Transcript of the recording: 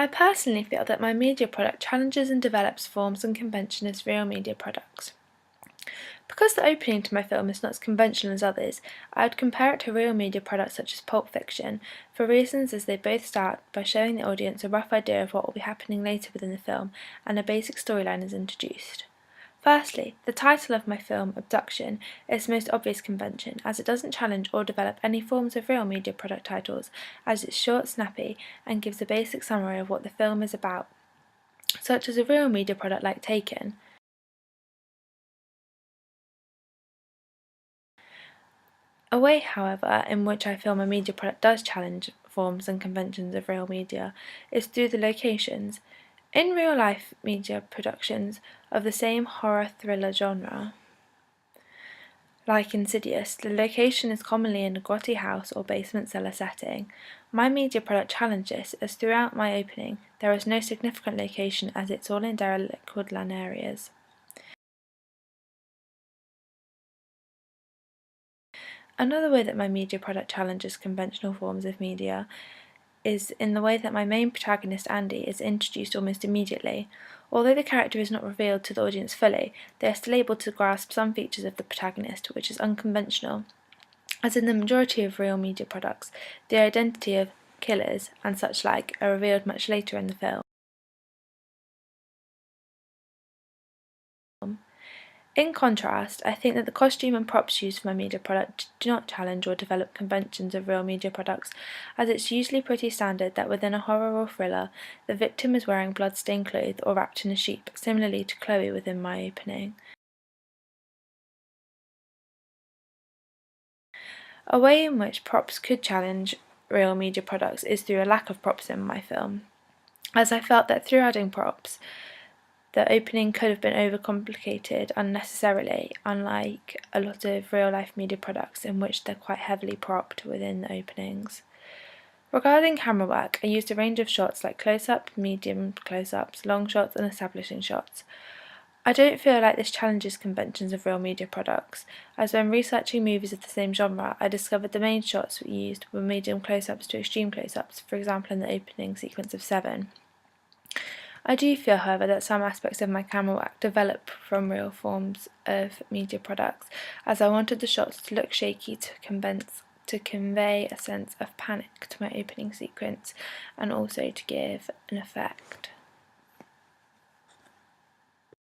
I personally feel that my media product challenges and develops forms and convention as real media products. Because the opening to my film is not as conventional as others, I would compare it to real media products such as Pulp Fiction, for reasons as they both start by showing the audience a rough idea of what will be happening later within the film, and a basic storyline is introduced. Firstly, the title of my film, Abduction, is the most obvious convention, as it doesn't challenge or develop any forms of real media product titles, as it's short, snappy, and gives a basic summary of what the film is about, such as a real media product like Taken. A way, however, in which I feel my media product does challenge forms and conventions of real media is through the locations. In real life media productions of the same horror thriller genre, like Insidious, the location is commonly in a grotty house or basement cellar setting. My media product challenges as throughout my opening there is no significant location as it's all in derelict woodland areas. Another way that my media product challenges conventional forms of media is in the way that my main protagonist Andy is introduced almost immediately. Although the character is not revealed to the audience fully, they are still able to grasp some features of the protagonist, which is unconventional. As in the majority of real media products, the identity of killers and such like are revealed much later in the film. In contrast, I think that the costume and props used for my media product do not challenge or develop conventions of real media products, as it's usually pretty standard that within a horror or thriller, the victim is wearing blood-stained clothes or wrapped in a sheet, similarly to Chloe within my opening. A way in which props could challenge real media products is through a lack of props in my film, as I felt that through adding props, the opening could have been overcomplicated unnecessarily, unlike a lot of real-life media products in which they're quite heavily propped within the openings. Regarding camera work, I used a range of shots like close-up, medium close-ups, long shots and establishing shots. I don't feel like this challenges conventions of real media products, as when researching movies of the same genre, I discovered the main shots we used were medium close-ups to extreme close-ups, for example in the opening sequence of Seven. I do feel, however, that some aspects of my camera work develop from real forms of media products, as I wanted the shots to look shaky to convey a sense of panic to my opening sequence, and also to give an effect.